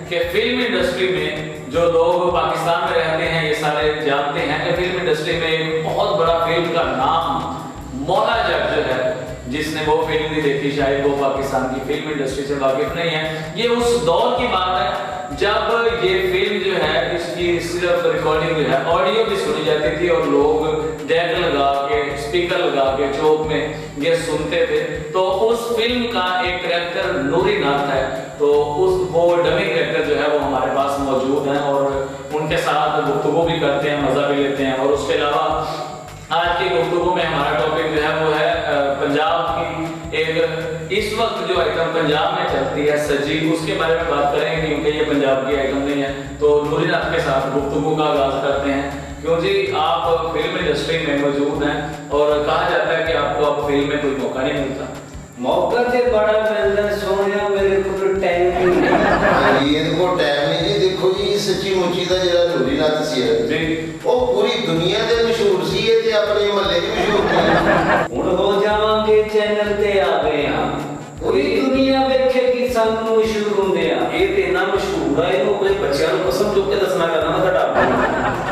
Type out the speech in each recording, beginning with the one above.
कि film industry में जो लोग पाकिस्तान में रहते हैं ये सारे जानते हैं कि फिल्म इंडस्ट्री में एक बहुत बड़ा फिल्म का नाम मौला जट जो है, जिसने वो फिल्म नहीं देखी शायद वो पाकिस्तान की फिल्म इंडस्ट्री से वाकिफ नहीं है। ये उस दौर की बात है जब ये फिल्म जो है इसकी सिर्फ रिकॉर्डिंग जो है ऑडियो भी सुनी जाती थी और लोग डेक लगा के स्पीकर लगा के चौक में ये सुनते थे। तो उस फिल्म का एक कैरेक्टर नूरी नाथ है, तो वो डमी कैरेक्टर जो है वो हमारे पास मौजूद है और उनके साथ गुफ्तगू भी करते हैं, मजा भी लेते हैं। और उसके अलावा आज की गुफ्तगू में हमारा टॉपिक जो है वो है पंजाब की एक इस वक्त जो आइटम पंजाब में चलती है सजी, उसके बारे में बात करेंगे क्योंकि ये पंजाब की आइटम नहीं है। तो नूरी नाथ के साथ गुफ्तगू का आगाज करते हैं क्योंकि आप फिल्म इंडस्ट्री में मौजूद हैं और कहा जाता है कि आपको अब फिल्म में कोई मौका नहीं मिलता। मौका ते बड़ा मिलदा सोनिया, मेरे को टाइम नहीं। ये देखो टाइम नहीं जी, देखो जी सच्ची मुच्ची दा जेड़ा नूरी नाथ सी है जी वो पूरी दुनिया दे मशहूर सी है ते अपने महल्ले च मशहूर नहीं। हुण हो जावांगे चैनल ते आ गए हां, पूरी दुनिया वेखेगी सानू मशहूर होंदे आ। ये ते इतना मशहूर है, इन्हों अपने बच्चों को कसम चुक के दसना करना मैं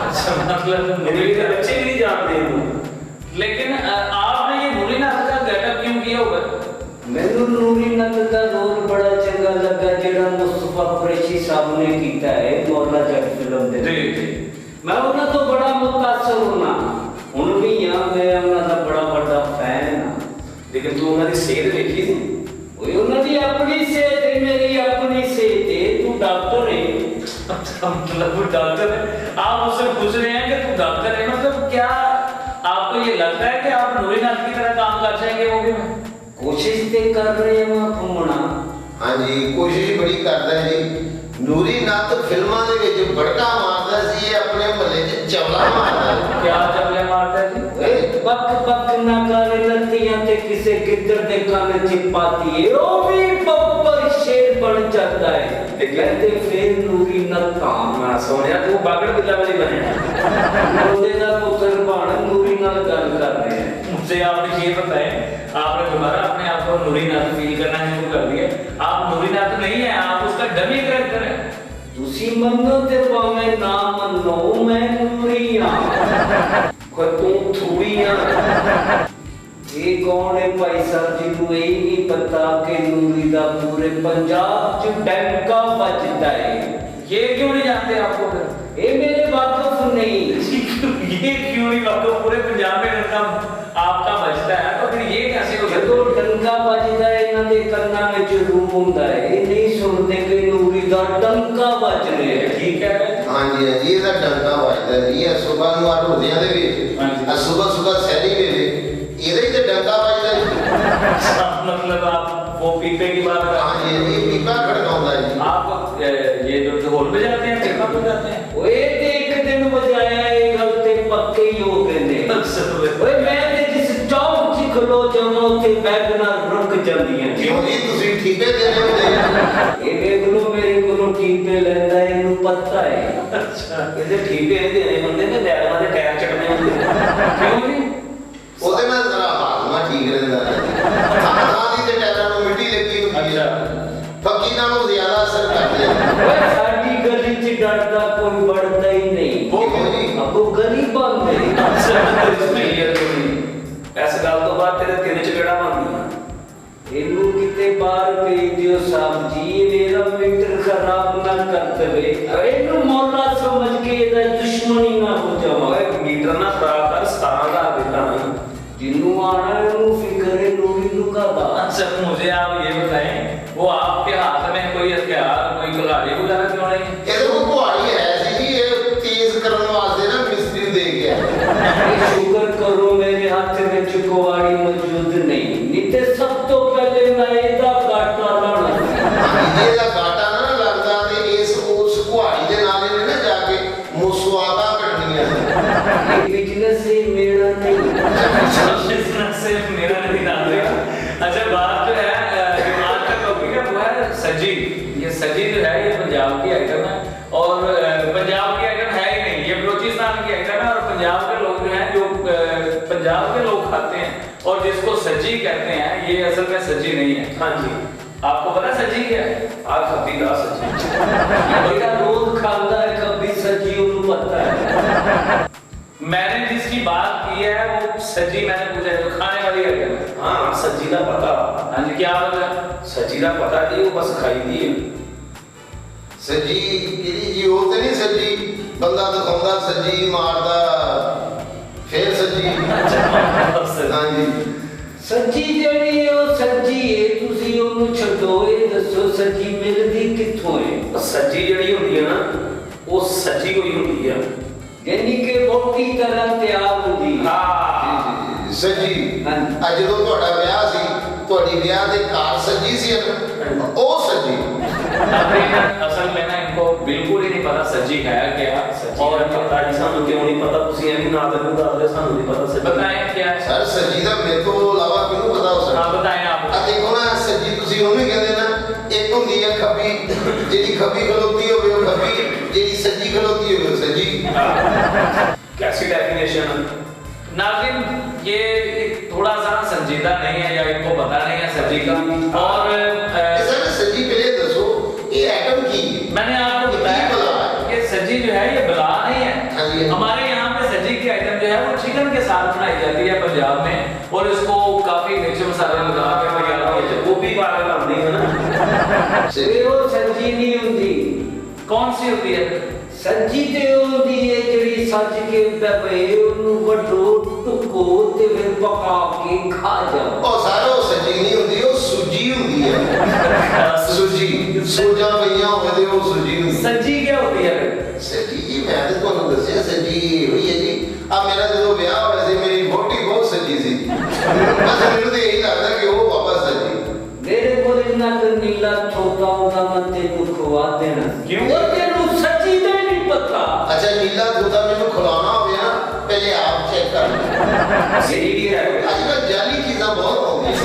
अच्छा मतलब मेरे बच्चे भी नहीं जानते इन्हों। लेकिन आपने ये नूरी नाथ का गेटअप क्यों किया होगा? मैनू नूरी नाथ का रोल बड़ा चंगा लगा जेड़ा मुस्तफा कुरैशी साहब ने कीता है मौला जट फिल्म दे। जी मैं उन्हां तो बड़ा मुतासर हुना, हुण भी हां, मैं उन्हां दा बड़ा बड़ा फैन हां। लेकिन तू उन्होंने सेहत देखी थी? ओए उन्हां दी अपनी सेहत है, मेरी अपनी सेहत है। तू डॉक्टर है? अच्छा मतलब वो डॉक्टर है, आप उससे पूछ रहे हैं कि तू डॉक्टर है, मतलब क्या आपको ये लगता है कि आप नूरी नाथ की तरह काम कर जाएंगे मूवी में? कोशिश ते कर रहे हैं घूमना। हाँ जी कोशिश बड़ी करदा है जी। नूरी नाथ फिल्मां दे विच बड़का मारदा सी, ये अपने महल्ले च चवला मारदा है। क्या चवले मारता है जी? ओए बक बक ना करे लत्तियां ते किसे गिद्दड़ दे कान च पाती है, ओ भी बब्बर शेर बन जाता है। कहते फिर नूरी नाथ हाँ सोनिया तू बागड़ बिल्ला वाली बने। ओदे दा पुत्र बन नूरी नाथ गल कर रहे हैं। मुझे आपने ये बताएं, आपने दोबारा अपने आप को नूरी नाथ फील करना शुरू कर दिया। आप नूरी नाथ नहीं है, आप उसका डमी कैरेक्टर है। तुसी मन्नो ते भावें ना मन्नो, मैं नूरी हां, तू थोड़ी हां। ये कौन है भाई साहब जिन्हों ये नहीं पता कि नूरी दा पूरे पंजाब च डंका बजता है? ये क्यों नहीं जानते आपको फिर? ये मेरे वाकफ नहीं। ये क्यों नहीं आपको पूरे पंजाब में डंका आपका बजता है, तो फिर ये कैसे हो जो डंका बजता है इन्हां दे कन्नां विच रूम हुंदा है, ये नहीं सुनते कि नूरी दा डंका बज रहा है। ठीक है हाँ जी हाँ जी, ਇਹਦਾ ਡੰਕਾ ਵੱਜਦਾ ਜੀ। ਇਹ ਸੁਬਹ ਨੂੰ ਆ ਰੋਜ਼ਿਆਂ ਦੇ ਵਿੱਚ ਆ ਸੁਬਹ ਸੈਰੀ ਵੇਲੇ ਇਹਦਾ ਹੀ ਤੇ ਡੰਕਾ ਵੱਜਦਾ ਜੀ। मतलब आप वो पीपे की बात कर हाँ जी ये पीपा खड़काਉਂਦਾ जी। आप ये जो ढोल बजाते हैं पीपा बजाते हैं? ओए ते एक दिन बजाया ये गल ते पक्के ही हो गए ने। ओए मैं ते जिस चौक च खलो जावां ते बैगना रुक जांदियां। क्यों जी ਤੁਸੀਂ ਠੀਕੇ ਦੇਣੇ ਹੁੰਦੇ ਆ? ये देख लो मेरे कोलों ठीके लैंदा है, इन्हू पता है। अच्छा ਇਹਦੇ ਠੀਕੇ ਦੇਣੇ ਹੁੰਦੇ ਨੇ, ਲੈਣਾ ਦੇ ਟਾਇਰ ਚੱਕਣੇ ਹੁੰਦੇ। क्यों नहीं? ਉਹਦੇ ਨਾਲ ਜ਼ਰਾ ਹਾਜ਼ਮਾ ਠੀਕ ਰਹਿੰਦਾ ਹੈ। ਥਾਂ ਦੀ ਤੇ ਟੈਰਾਂ ਨੂੰ ਮਿੱਟੀ ਲੱਗੀ ਹੁੰਦੀ ਹੈ, ਫੱਕੀ ਨਾਲੋਂ ਜ਼ਿਆਦਾ ਅਸਰ ਕਰਦੀ ਹੈ। ओए साडी गली च डरदा कोई बढ़दा ही नहीं। वो क्यों जी? अब वो गली बंद है। ਇਸ ਗੱਲ ਤੋਂ ਬਾਅਦ ਤੇਰੇ ਤਿੰਨ ਚਪੇੜਾ ਬਣਦੀਆਂ। इन्हू किते बाहर भेज दियो साहब जी, मेरा मीटर खराब ना कर देवे। इन्हू मौला समझ के इहदा दुश्मनी ना हो जावा। ਓਏ ਮੀਟਰ ਨਾ ਖਰਾਬ ਕਰ, 17,000 ਦਿੱਤਾ ਨਾ। जिन्नू आना इन्हू फिक्र है नूरी नू का दा। अच्छा मुझे आप ये बताएं, वो आपके हाथ में कोई हथियार कोई कुल्हाड़ी वगैरह क्यों नहीं? ਇਹਦੇ ਕੋਲ ਕੁਹਾੜੀ ਹੈ ਸੀ ਜੀ, ਇਹ ਤੇਜ਼ ਕਰਨ ਵਾਸਤੇ ਨਾ ਮਿਸਤਰੀ ਦੇ ਗਿਆ। शुक्र करो मेरे हाथ में कुहाड़ी मौजूद नहीं, नहीं ते सब तो पहले मैं इहदा गाटा लाना। ਇਹਦਾ ਗਾਟਾ ਨਾ ਲੱਗਦਾ ਤੇ ਇਸ ਉਸ ਕੁਹਾੜੀ ਦੇ ਨਾਲ ਇਹਨੇ ਨਾ ਜਾ ਕੇ ਮੁਸਵਾਦਾ ਕੱਢਣੀਆਂ ਸੀ। ये बिजनेस ही मेरा नहीं। से मेरा नहीं नाम लेगा। अच्छा बात जो है आज का टॉपिक है वो है सजी। ये सजी जो है ये पंजाब की आइटम है और पंजाब की आइटम है ही नहीं, ये बलूचिस्तान की आइटम है और पंजाब के लोग जो हैं जो पंजाब के लोग खाते हैं और जिसको सजी कहते हैं ये असल में सजी नहीं है। हाँ जी आपको पता सजी क्या है? ਆ ਖੱਬੀ ਦਾ ਸੱਜੀ मेरा रोज खाता है कभी सजी उन्हें पता है। मैंने जिसकी बात की है वो सजी, मैंने पूछा है जो खाने वाली आइटम है। ਹਾਂ ਸੱਜੀ ਦਾ ਪਤਾ हाँ जी, क्या पता? ਸੱਜੀ ਦਾ ਪਤਾ ਜੀ ਉਹ ਬਸ ਖਾਈਦੀ ਹੈ ਸੱਜੀ ਕਿਹੜੀ ਜੀ? ਉਹ ਤੇ ਨਹੀਂ ਸੱਜੀ ਬੰਦਾ ਦਿਖਾਉਂਦਾ ਸੱਜੀ ਮਾਰਦਾ ਫੇਰ ਸੱਜੀ। ਹਾਂਜੀ ਸੱਜੀ ਜਿਹੜੀ ਹੈ ਉਹ ਸੱਜੀ ਹੈ, ਤੁਸੀਂ ਉਹਨੂੰ ਛੱਡੋ, ਇਹ ਦੱਸੋ ਸੱਜੀ ਮਿਲਦੀ ਕਿੱਥੋਂ ਹੈ? ਉਹ ਸੱਜੀ ਜਿਹੜੀ ਹੁੰਦੀ ਹੈ ਨਾ ਉਹ ਸੱਜੀ ਹੋਈ ਹੁੰਦੀ ਆ ਯਾਨੀ ਕਿ ਮੋਟੀ ਤਰ੍ਹਾਂ ਤਿਆਰ ਹੁੰਦੀ ਹੈ। ਹਾਂ ਸੱਜੀ ਹਾਂਜੀ। ਅੱਜ ਜਦੋਂ ਤੁਹਾਡਾ ਵਿਆਹ ਸੀ, ਤੁਹਾਡੀ ਵਿਆਹ ਦੇ ਕਾਰ ਸੱਜੀ ਸੀ ਨਾ, ਉਹ ਸੱਜੀ। असल में ना इनको बिल्कुल ही नहीं पता सजी है क्या। ਸੱਜੀ और ਦਾ ਪਤਾ ਜੀ ਸਾਨੂੰ ਕਿਉਂ ਨਹੀਂ ਪਤਾ ਤੁਸੀਂ ਐਵੇਂ ਨਾ ਦੇ ਨੂੰ ਦੱਸਦੇ ਸਾਨੂੰ ਨਹੀਂ ਪਤਾ ਸੱਜੀ बताएं क्या है? ਸਰ ਸੱਜੀ ਦਾ ਮੇਰੇ ਤੋਂ ਇਲਾਵਾ ਕਿਹਨੂੰ ਪਤਾ ਹੋ हाँ ਸਕਦਾ? बताएं आप। ਆ ਦੇਖੋ ਨਾ ਸੱਜੀ ਤੁਸੀਂ ਉਹਨੂੰ ਹੀ ਕਹਿੰਦੇ ਨਾ, ਇੱਕ ਹੁੰਦੀ ਹੈ ਖੱਬੀ, ਜਿਹੜੀ ਖੱਬੀ ਖਲੋਤੀ ਹੋਵੇ ਉਹ ਖੱਬੀ, ਜਿਹੜੀ ਸੱਜੀ ਖਲੋਤੀ ਹੋਵੇ ਉਹ ਸੱਜੀ। कैसी डेफिनेशन नाज़रीन, ये एक थोड़ा सा संजीदा नहीं है या इनको पता नहीं है सजी का। और सर सजी पहले दसो ये आइटम की है? मैंने आपको ये बताया बला है। कि सजी जो है ये बला नहीं हाँ जी। है। हमारे यहाँ पे सजी की आइटम जो है वो चिकन के साथ बनाई जाती है पंजाब में, और इसको काफी मिर्च मसाला लगा के तैयार किया जाता है। वो भी पागल आती है ना ਇਹ ਉਹ ਸੱਜੀ ਨਹੀਂ ਹੁੰਦੀ। कौन सी होती है? ਸੱਜੀ ਤੇ ਉਹ ਹੁੰਦੀ ਹੈ ਜਿਹੜੀ ਸੱਜ ਕੇ ਦਬੇ ਉਹਨੂੰ ਵੱਡੋ ਟੁਕੋ ਤੇ ਫਿਰ ਪਕਾ ਕੇ ਖਾ ਜਾਓ। ਉਹ ਸਾਰਾ ਉਹ ਸੱਜੀ ਨਹੀਂ ਹੁੰਦੀ, ਉਹ ਸੂਜੀ ਹੁੰਦੀ ਹੈ। ਸੂਜੀ ਸੋਜਾਂ ਪਈਆਂ ਹੋਵੇ ਤੇ ਉਹ ਸੂਜੀ ਹੁੰਦੀ ਹੈ। सजी क्या होती है? ਸੱਜੀ ਜੀ ਮੈਂ ਤਾਂ ਤੁਹਾਨੂੰ ਦੱਸਿਆ ਸੱਜੀ ਹੋਈ ਹੈ ਜੀ। ਆ ਮੇਰਾ ਜਦੋਂ ਵਿਆਹ ਹੋਇਆ ਸੀ ਮੇਰੀ ਵਹੁਟੀ ਬਹੁਤ ਸੱਜੀ ਸੀ। ਬਸ ਮੈਨੂੰ ਤਾਂ ਇਹੀ ਲੱਗਦਾ ਕਿ ਉਹ ਵਾਪਸ ਸੱਜੀ। ਮੇਰੇ ਕੋਲ ਇੰਨਾ ਕੁ ਨੀਲਾ ਛੋਟਾ ਹੁੰਦਾ ਮੈਂ ਤੈਨੂੰ ਖਵਾ ਦੇਣਾ। ਕਿਉਂ? ਉਹ ਤੈਨੂੰ ਸੱਜੀ ਦਾ ਹੀ ਨਹੀਂ ਪਤਾ। ਅੱਛਾ ਨੀਲਾ ਦੁੱਧਾ ਮੈਨੂੰ ਖਿਲਾਉਣਾ ਹੋਵੇ ਨਾ, ਪਹਿਲੇ ਆਪ ਚੈੱਕ ਕਰ ਲਓ। सही भी है ਅੱਜ ਕੱਲ੍ਹ ਜਾਲੀ ਚੀਜ਼ਾਂ ਬਹੁਤ ਆਉਂਦੀਆਂ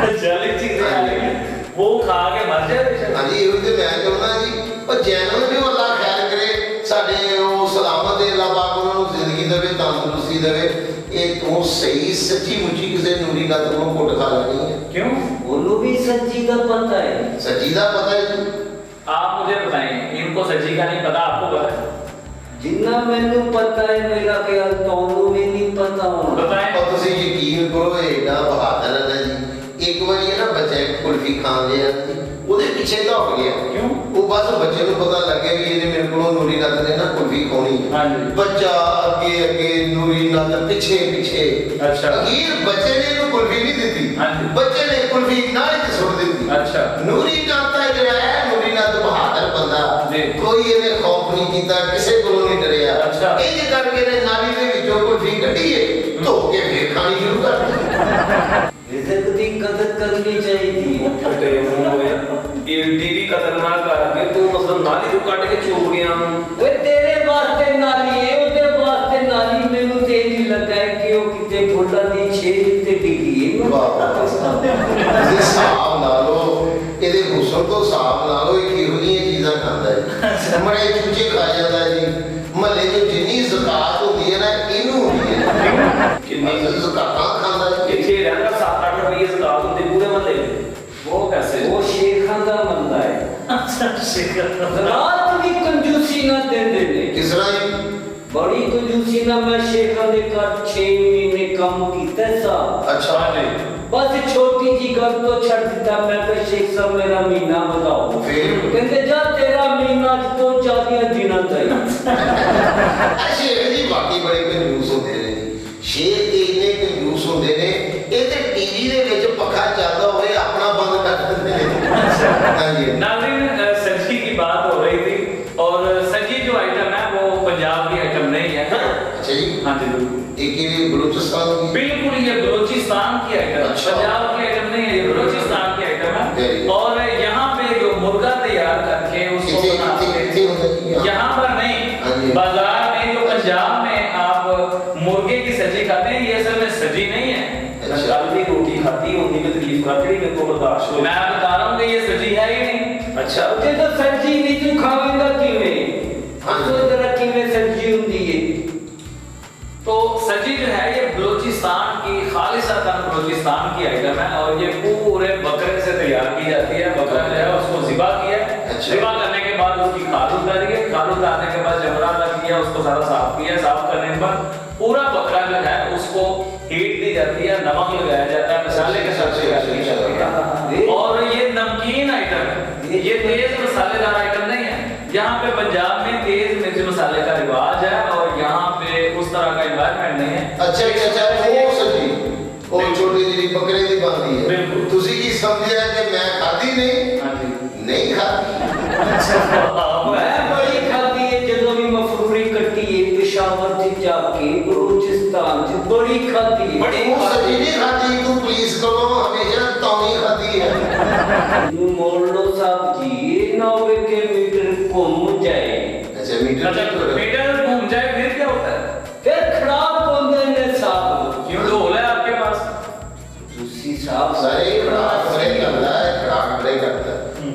ਨੇ। जाली चीजें आ रही हैं, वो खा के मर जाते हैं। ਹਾਂਜੀ ਇਹੋ ਤੇ ਮੈਂ ਚਾਹੁੰਦਾ ਜੀ ਉਹ ਜੈਨੂਨ ਵੀ ਅੱਲਾਹ ਖੈਰ ਕਰੇ, ਸਾਡੇ ਉਹ ਸਲਾਮਤ ਦੇ ਅੱਲਾਹ ਪਾਕ ਉਹਨਾਂ ਨੂੰ ਜ਼ਿੰਦਗੀ ਦੇਵੇ, ਤੰਦਰੁਸਤੀ ਦੇਵੇ। ਇਹ ਤੂੰ ਸਹੀ ਸੱਚੀ ਮੁੱਚੀ ਕਿਸੇ ਨੂਰੀ ਨਾਲ ਤੂੰ ਘੁੱਟ ਖਾ ਲੈਣੀ ਹੈ। क्यों? ਉਹਨੂੰ ਵੀ ਸੱਜੀ ਦਾ ਪਤਾ ਹੈ। ਸੱਚੀ ਦਾ ਪਤਾ ਹੈ ਜੀ। आप मुझे बताएं, इनको सजी का नहीं पता, आपको पता है? ਜਿੰਨਾ ਮੈਨੂੰ ਪਤਾ ਹੈ ਮੇਰਾ ਖਿਆਲ ਤੁਹਾਨੂੰ ਵੀ ਨਹੀਂ ਪਤਾ ਹੋਣਾ। बताएं। और तुसी यकीन करो एडा बहादुर है ना जी। एक बार ये ना बच्चा एक कुल्फी खान लिया ਉਹਦੇ ਪਿੱਛੇ ਦੌੜ ਗਿਆ। क्यों? ਉਹ ਬਸ ਬੱਚੇ ਨੂੰ ਪਤਾ ਲੱਗਿਆ ਵੀ ਇਹਨੇ ਮੇਰੇ ਕੋਲੋਂ ਨੂਰੀ ਨੱਤ ਨੇ ਨਾ ਕੁਲਫੀ ਖਾਣੀ ਹੈ। ਹਾਂਜੀ। ਬੱਚਾ ਅੱਗੇ ਅੱਗੇ ਨੂਰੀ ਨੱਤ ਪਿੱਛੇ ਪਿੱਛੇ। ਅੱਛਾ। ਅਖੀਰ ਬੱਚੇ ਨੇ ਇਹਨੂੰ ਕੁਲਫੀ ਨਹੀਂ ਦਿੱਤੀ। ਹਾਂਜੀ। ਬੱਚੇ ਨੇ ਕੁਲਫੀ ਨਾਲੇ ਚ ਸੁੱਟ ਦਿੱਤੀ। अच्छा। ਨੂਰੀ ਨੱਤ ਹੈ ਜਿਹੜਾ ਹੈ, ਨੂਰੀ ਨੱਤ ਬਹਾਦਰ ਬੰਦਾ, ਜੀ। ਕੋਈ ਇਹਨੇ ਖੌਫ ਨਹੀਂ ਕੀਤਾ, ਕਿਸੇ ਕੋਲੋਂ ਨਹੀਂ ਡਰਿਆ। ਅੱਛਾ। ਇੰਜ ਕਰਕੇ ਨੇ ਨਾਲੀ ਦੇ ਵਿੱਚੋਂ ਕੁਲਫੀ ਕੱਢੀ ਹੈ, ਧੋ ਕੇ ਫੇਰ ਖਾਣੀ ਸ਼ੁਰੂ ਕਰ ਦਿੱਤੀ। ਰਿਜ਼ਕ ਦੀ ਕਦਰ ਕਰਨੀ ਚਾਹੀਦੀ ਹੈ। फटे मुंह होया एडी भी कदर ना करके तू मतलब नाली जो काट के चूक गया ਓਏ ਤੇਰੇ ਵਾਸਤੇ ਨਾਲੀ ਹੈ, ਉਹਦੇ ਵਾਸਤੇ ਨਾਲੀ। ਮੈਨੂੰ ਤੇ ਇਹ ਲੱਗਾ ਹੈ ਕਿ ਉਹ ਕਿਤੇ ਫੁੱਲਾਂ ਦੀ ਛੇਲ ਤੇ ਡਿੱਗੀ ਹੈ। ਵਾਹ। ਇਹਦੇ ਹਿਸਾਬ ਲਾ ਲਓ, ਇਹਦੇ ਹੁਸਨ ਤੋਂ ਹਿਸਾਬ ਲਾ ਲਓ, ਇਹ ਕਿਹੋ ਜਿਹੀਆਂ ਚੀਜ਼ਾਂ ਖਾਂਦਾ ਹੈ। ਮੜੇ ਚੂਚੇ ਖਾ ਜਾਂਦਾ ਹੈ ਜੀ। ਮਹੱਲੇ 'ਚ ਜਿੰਨੀ ਜ਼ਕਾਤ ਹੁੰਦੀ ਹੈ ਨਾ, ਇਹਨੂੰ ਹੁੰਦੀ ਹੈ। किन्नी ਜ਼ਕਾਤਾਂ ਖਾਂਦਾ ਹੈ। इथे रहना 7-8 रुपये ज़कात होते पूरे महल्ले में वो कैसे? ਉਹ ਸ਼ੇਖਾਂ ਦਾ ਮੰਦਾ ਹੈ। अच्छा, शिकर। ਰਾਤ ਵੀ ਕੰਜੂਸੀ ਨਾ ਦਿੰਦੇ ਨੇ। ਕਿਸ ਤਰ੍ਹਾਂ ਜੀ? ਬੜੀ ਕੰਜੂਸੀ ਨਾਲ ਮੈਂ ਸ਼ੇਖਾਂ ਦੇ ਘਰ 6 ਮਹੀਨੇ ਕੰਮ ਕੀਤਾ ਸਾ। ਅੱਛਾ ਜੀ। ਬਸ ਛੋਟੀ ਜੀ ਗੱਲ ਤੋਂ ਛੱਡ ਦਿੱਤਾ। ਮੈਂ ਕਿਹਾ ਸ਼ੇਖ ਸਾਹਿਬ ਮੇਰਾ ਮਹੀਨਾ ਬਤਾਓ। ਫਿਰ? ਕਹਿੰਦੇ ਜਾ ਤੇਰਾ ਮਹੀਨਾ ਅੱਜ ਤੋਂ 40 ਦਿਨਾਂ ਤੱਕ। ਸ਼ੇਖ ਜੀ ਬਾਕੀ ਬੜੇ ਕੰਜੂਸ ਹੁੰਦੇ ਨੇ ਜੀ। ਸ਼ੇਖ ਤੇ ਇੰਨੇ ਕੰਜੂਸ ਹੁੰਦੇ ਨੇ, ਇਹ ਤੇ ਟੀਵੀ ਦੇ ਵਿੱਚ ਪੱਖਾ ਚੱਲਦਾ ਹੋਵੇ ਆਪਣਾ ਬੰਦ ਕਰ ਦਿੰਦੇ ਨੇ। ਹਾਂਜੀ। नाज़रीन, सजी की बात हो रही थी, और सजी जो आइटम है वो पंजाब की आइटम नहीं है। अच्छा जी। हाँ जी बिल्कुल, एक ये बलूचिस्तान की बिल्कुल ये बलूचिस्तान की आइटम है, अच्छा। पंजाब की आइटम नहीं है, ये बलूचिस्तान की आइटम है। Very good। और यहाँ पे जो मुर्गा तैयार करके उसको कितने बनाते हैं, कितने होता है जी? यहाँ पर हाँ जी। नहीं, बाजार में जो पंजाब में आप मुर्गे की सजी खाते हैं, ये असल में सजी नहीं है। अच्छा। कल भी रोटी खाती होती में तकलीफ करती मेरे को बर्दाश्त हो मैं बता रहा हूँ कि ये सजी है ही नहीं। अच्छा ਜੇ ਤਾਂ ਸਬਜ਼ੀ ਨਹੀਂ ਤੂੰ ਖਾਵੇਂਗਾ ਕਿਵੇਂ? ਹਾਂਜੀ। ਅਸਲ ਜਰਾ ਕਿਵੇਂ ਸਬਜ਼ੀ ਹੁੰਦੀ ਹੈ? तो सजी जो है ये बलूचिस्तान की खालिसतन बलूचिस्तान की आइटम है और ये पूरे बकरे से तैयार की जाती है। बकरा जो है उसको ज़िबा किया, ज़िबा करने के बाद उसकी खाल उतारी है, खाल उतारने के बाद जमरा लग गया, उसको सारा साफ किया, साफ करने के बाद पूरा बकरा जो है उसको हीट दी जाती है, नमक लगाया जाता है, मसाले के साथ तैयार की जाती है। और ये नमकीन आइटम है, ये तेज मसालेदार आइटम नहीं है। यहाँ पे पंजाब में तेज मिर्च मसाले का रिवाज है और यहाँ पे उस तरह का एनवायरनमेंट नहीं है। अच्छा वो सजी ਉਹ ਛੋਟੀ ਜਿਹੀ ਬੱਕਰੇ ਦੀ ਬਣਦੀ ਹੈ ਬਿਲਕੁਲ। ਤੁਸੀਂ ਕੀ ਸਮਝਿਆ ਕਿ ਮੈਂ ਖਾਧੀ ਨਹੀਂ ਖਾਧੀ मैं बड़ी खाती है ਜਦੋਂ ਵੀ ਮਫਰੂਰੀ ਕੱਟੀ ਹੈ पेशावर ਚ ਜਾ ਕੇ बलूचिस्तान ਚ बड़ी खाती है ਬੜੀ ਉਹ ਸਜੀ ਨਹੀਂ ਖਾਧੀ ਤੂੰ ਪੁਲਿਸ ਕੋਲੋਂ ਹਮੇਸ਼ਾ ਤੌਣੀ ਖਾਧੀ ਹੈ ਨੂੰ ਮੋਲੋ ਸਾਹਿਬ ਜੀ ਇਹ 90 किलोमीटर घूम जाए अच्छा मीटर घूम जाए फिर क्या होता है? फिर खराब होते हैं साहब क्यों ढोल है आपके पास? दूसरी साहब ਸਾਰੇ ਖੜਾਕ ਬੜੇ ਕਰਦਾ ਹੈ ਖੜਾਕ ਬੜੇ ਕਰਦਾ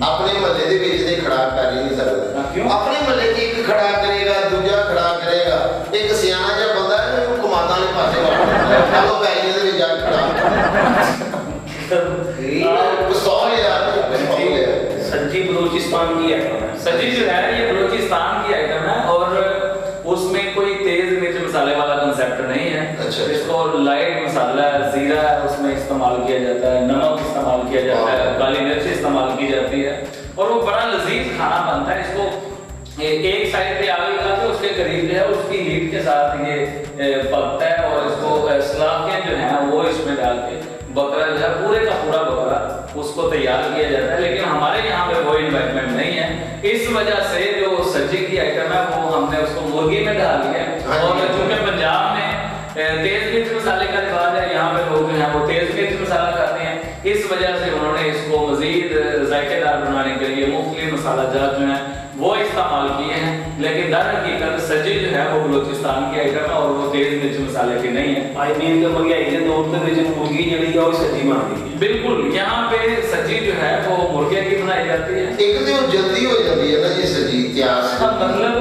ਆਪਣੇ ਮਹੱਲੇ ਦੇ ਵਿੱਚ ਤੇ ਖੜਾਕ ਕਰ ਹੀ ਨਹੀਂ ਸਕਦਾ ਕਿਉਂ? ਆਪਣੇ ਮਹੱਲੇ 'ਚ ਇੱਕ ਖੜਾਕ ਕਰੇਗਾ ਦੂਜਾ ਖੜਾਕ ਕਰੇਗਾ ਇੱਕ ਸਿਆਣਾ ਜਿਹਾ ਬੰਦਾ ਹੈ ਉਹਨੂੰ ਕਮਾਦਾਂ ਵਾਲੇ ਪਾਸੇ ਵਾੜਦਾ ਚਲੋ ਬੈਰੀਆਂ ਦੇ ਵਿੱਚ ਜਾ ਕੇ ਖੜਾਕ ਪਿਸਤੌਲ ਯਾਰ ਪਿਸਤੌਲ ਯਾਰ सज्जी बलूचिस्तान की आइटम है। सजी जो है ये बलूचिस्तान की आइटम है और उसमें कोई तेज मिर्च मसाले वाला कंसेप्ट नहीं है। अच्छा। इसको लाइट मसाला है, जीरा है उसमें इस्तेमाल किया जाता है, नमक इस्तेमाल किया जाता है, काली मिर्च इस्तेमाल की जाती है और वो बड़ा लजीज खाना बनता है। इसको एक साइड पे आग लगा के उसके करीब जो है उसकी हीट के साथ ये पकता है और इसको सलाखें जो है वो इसमें डाल के बकरा जो है पूरे का पूरा बकरा उसको तैयार किया जाता है। लेकिन हमारे यहाँ पे वो इन्वायरमेंट नहीं है, इस वजह से जो सब्जी की आइटम है वो हमने उसको मुर्गी में डाल दिया और चूंकि पंजाब में तेज मिर्च मसाले का रिवाज है, यहाँ पे लोग जो है वो तेज मिर्च मसाला खाते हैं, इस वजह से उन्होंने इसको मजीद जायकेदार बनाने के लिए मुख्तलिफ मसाला जात जो है वो इस्तेमाल किए हैं। लेकिन दर हकीकत सजी जो है वो बलूचिस्तान की आइटम है और वो तेज मिर्च मसाले की नहीं है। आई मीन के महंगाई के दौर के ਵਿੱਚ मुर्गी जड़ी है वो सज्जी बनती है। बिल्कुल, यहाँ पे सब्जी जो है वो मुर्गे की बनाई जाती है। एक तो वो जल्दी हो जाती है ना ये सब्जी इतिहास इसका मतलब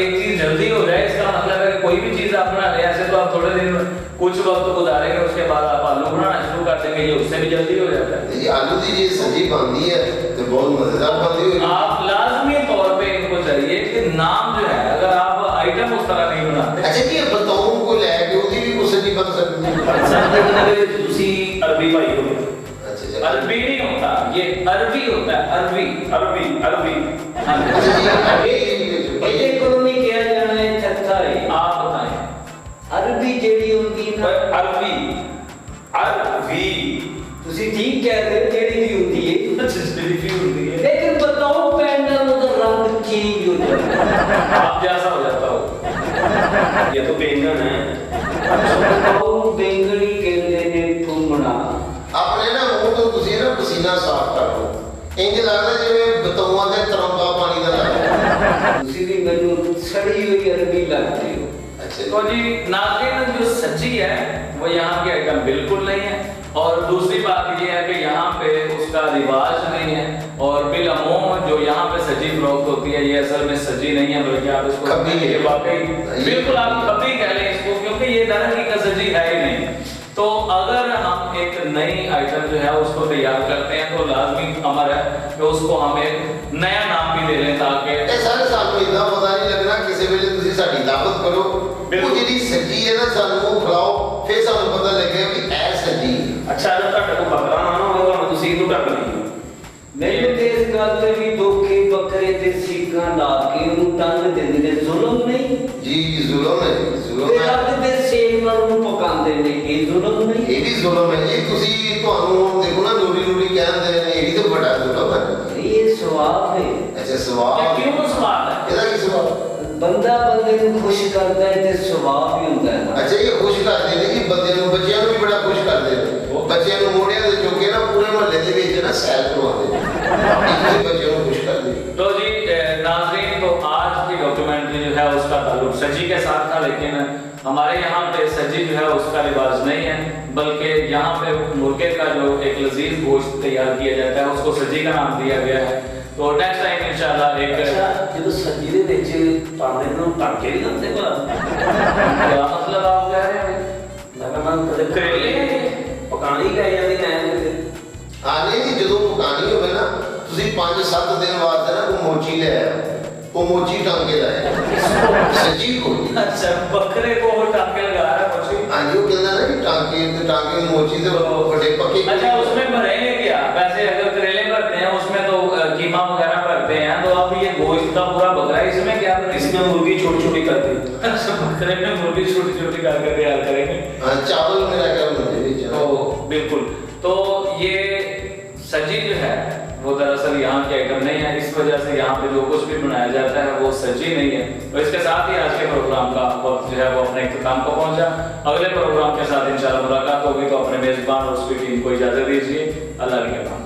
एक चीज जल्दी हो जाए इसका मतलब है कि कोई भी चीज आप बना रहे हैं ऐसे तो आप थोड़े दिन कुछ वक्त गुजारेंगे उसके बाद आप आलू बनाना शुरू कर देंगे, ये उससे भी जल्दी हो जाता है। ये आलू की ये सब्जी बनती है तो बहुत मजेदार बनती होगी। आप लाजमी तौर पे इनको चाहिए कि नाम जो है अगर आप आइटम उस तरह नहीं बनाते। अच्छा कि बताऊं को लेके उसकी भी कुछ सब्जी बन सकती है। सज्जी बनाने ਵਿੱਚ ਤੁਸੀਂ अरबी पाई होगी। अच्छा अरबी नहीं होता, ये अरबी होता है, अरबी। अरबी हाँ जी। अच्छा ये ਇਹਦੇ ਕੋਲੋਂ ਨਹੀਂ ਕਿਹਾ ਜਾਣਾ ਹੈ ਛੱਤਾ ਹੈ आप बताएं। ਅਰਬੀ ਜਿਹੜੀ ਹੁੰਦੀ ਨਾ अरबी ਤੁਸੀਂ ਠੀਕ ਕਹਿ ਰਹੇ ਹੋ ਜਿਹੜੀ ਵੀ ਹੁੰਦੀ ਹੈ होती है लेकिन बताओ पैंडल उधर रंग चेंज हो जाता है आप जैसा हो जाता हो। ये तो बैंगन है। बताओ बेंगड़ी कहते ने घूमना ਆਪਣੇ ਨਾ ਮੂੰਹ ਤੋਂ ਤੁਸੀਂ ਨਾ ਪਸੀਨਾ ਸਾਫ਼ ਕਰ ਲਓ ਇੰਜ ਲੱਗਦਾ ਜਿਵੇਂ ਬਤੌਆਂ ਦੇ ਤਰੰਗਾ ਪਾਣੀ ਦਾ ਲੱਗਦਾ। ਤੁਸੀਂ ਵੀ ਮੈਨੂੰ ਸੜੀ ਹੋਈ ਅਰਬੀ ਲੱਗਦੀ ਹੋ अच्छा तो जी नागिन जो सब्जी है वो यहाँ की आइटम बिल्कुल नहीं है और दूसरी बात ये है कि यहाँ पे उसका रिवाज नहीं है और बिलअमूम जो यहाँ पे सब्जी फरोख्त होती है ये असल में सब्जी नहीं है बल्कि आप इसको खब्बी है। वाकई बिल्कुल आप खब्बी कह लें इसको क्योंकि ये दर हकीकत सब्जी है ही नहीं। तो अगर हम एक नई आइटम जो है उसको तैयार करते हैं तो लाजमी अमर है कि उसको हम एक नया नाम भी दे लें ताकि ਇਹ ਸਾਰੇ ਸਾਨੂੰ ਇਦਾਂ ਪਤਾ ਨਹੀਂ ਲੱਗਣਾ ਕਿਸੇ ਵੇਲੇ ਤੁਸੀਂ ਸਾਡੀ ਦਾਵਤ ਕਰੋ ਉਹ ਜਿਹੜੀ ਸੱਜੀ ਹੈ ਨਾ ਸਾਨੂੰ ਉਹ ਖਿਲਾਓ ਫਿਰ ਸਾਨੂੰ ਪਤਾ ਲੱਗੇ ਕਿ ਇਹ ਸੱਜੀ अच्छा जब ਤੁਹਾਡੇ ਕੋਲ ਬੱਕਰਾ ਨਾ ਨਾ ਹੋਏਗਾ ਮੈਂ ਤੁਸੀਂ ਇਹਨੂੰ ਢੱਕ ਲਈ ਮੈਨੂੰ ਤੇ ਇਸ ਗੱਲ ਤੇ ਵੀ ਦੋਖੇ ਬੱਕਰੇ ਤੇ ਸੀਕਾਂ ਲਾ ਕੇ ਉਹਨੂੰ ਟੰਗ ਦਿੰਦੇ ਨੇ ਜ਼ੁਲਮ ਨਹੀਂ ਜੀ ਜ਼ੁਲਮ ਹੈ ਜ਼ੁਲਮ ਤੇ ਹੈ ਰੱਬ ਦੇ ਸੇਮ ਨਾਲ ਉਹਨੂੰ ਪਕਾਉਂਦੇ ਨੇ ਇਹ ਜ਼ੁਲਮ ਨਹੀਂ ਇਹ ਵੀ ਜ਼ੁਲਮ ਹੈ ਜੀ ਤੁਸੀਂ ਤੁਹਾਨੂੰ ਦੇਖੋ ਨਾ ਨੂਰੀ ਨੂਰੀ ਕਹਿੰਦੇ ਨੇ ਇਹ ਵੀ ਤਾਂ ਬੜਾ ਜ਼ੁਲਮ ਹੈ ਇਹ ਸਵਾਬ ਹੈ ਅੱਛਾ ये ਸਵਾਬ क्यों सवाल है? ਇਹਦਾ ਕੀ ਸਵਾਬ ਬੰਦਾ ਬੰਦੇ ਨੂੰ ਖੁਸ਼ ਕਰਦਾ ਹੈ ਤੇ ਸਵਾਬ ਵੀ ਹੁੰਦਾ ਹੈ ਨਾ ਅੱਛਾ ਇਹ ਖੁਸ਼ ਕਰਦੇ ਨੇ ਜੀ ਬੰਦੇ ਨੂੰ ਬੱਚਿਆਂ ਨੂੰ ਵੀ ਬੜਾ ਖੁਸ਼ ਕਰਦੇ ਨੇ ਬੱਚਿਆਂ ਨੂੰ ਮੋੜਿਆਂ ਦੇ ਚੁੱਕ ਕੇ ਨਾ ਪੂਰੇ ਮਹੱਲੇ ਦੇ ਵਿੱਚ ਨਾ ਸੈਰ ਕਰਵਾਉਂਦੇ ਨੇ ਆਪਣੇ ਬੱਚਿਆਂ ਨੂੰ ਖੁਸ਼ ਕਰਦੇ ਨੇ तो जी नाज़रीन तो आज की डॉक्यूमेंट्री जो है उसका ताल्लुक सजी के साथ था लेकिन हमारे यहाँ पे सजी जो है उसका रिवाज नहीं है बल्कि यहाँ पे मुर्गे का जो एक लजीज गोश्त तैयार किया जाता है उसको सजी का नाम दिया गया है। तो नेक्स्ट टाइम इंशाल्लाह एक ਅੱਛਾ ਜਦੋਂ ਸੱਜੀ ਦੇ ਵਿੱਚ ਪਾਉਂਦੇ ਨੂੰ ਢੱਕ ਕੇ ਵੀ ਲਾਉਂਦੇ ਭਲਾ क्या मतलब आप कह रहे हैं? ਮੈਂ ਕਹਿੰਦਾ ਕਦੇ करेले ਪਕਾਉਣ ਪਕਾਣੀ ਲੈ ਜਾਂਦੀ ਟਾਈਮ ਤੇ ਆਨੇ ਨਹੀਂ ਜਦੋਂ ਪਕਾਣੀ ਹੋਵੇ ਨਾ ਤੁਸੀਂ 5-7 ਦਿਨ ਬਾਅਦ ਨਾ ਉਹ ਮੋਚੀ ਲੈ ਆਓ ਉਹ ਮੋਚੀ ਟਾਂਗੇ ਲਾਏ ਸੱਚੀ ਕੋਈ अच्छा बकरे को वो टांके लगा रहा है मछली। आज वो कहना ना कि टांगे मोची तो बड़े पक्के अच्छा उसमें भरेंगे क्या वैसे अगर करेले भरते हैं उसमें तो कीमा वगैरह भरते हैं तो अब ये गोश्त का पूरा बकरा है इसमें क्या भरेंगे? इसमें मुर्गी छोटी छोटी कर दी अच्छा बकरे में मुर्गी छोटी छोटी करके तैयार करेंगे। हाँ चावल मेरा क्या बनते तो बिल्कुल तो ये सजी जो है वो दरअसल यहाँ की आइटम नहीं है इस वजह से यहाँ पे जो कुछ भी बनाया जाता है वो सजी नहीं है। तो इसके साथ ही आज के प्रोग्राम का वक्त जो है वो अपने इख्तिताम को पहुंचा। अगले प्रोग्राम के साथ इंशाल्लाह मुलाकात होगी तो अपने मेजबान और उसकी टीम को इजाजत दीजिए। अल्लाह के नाम।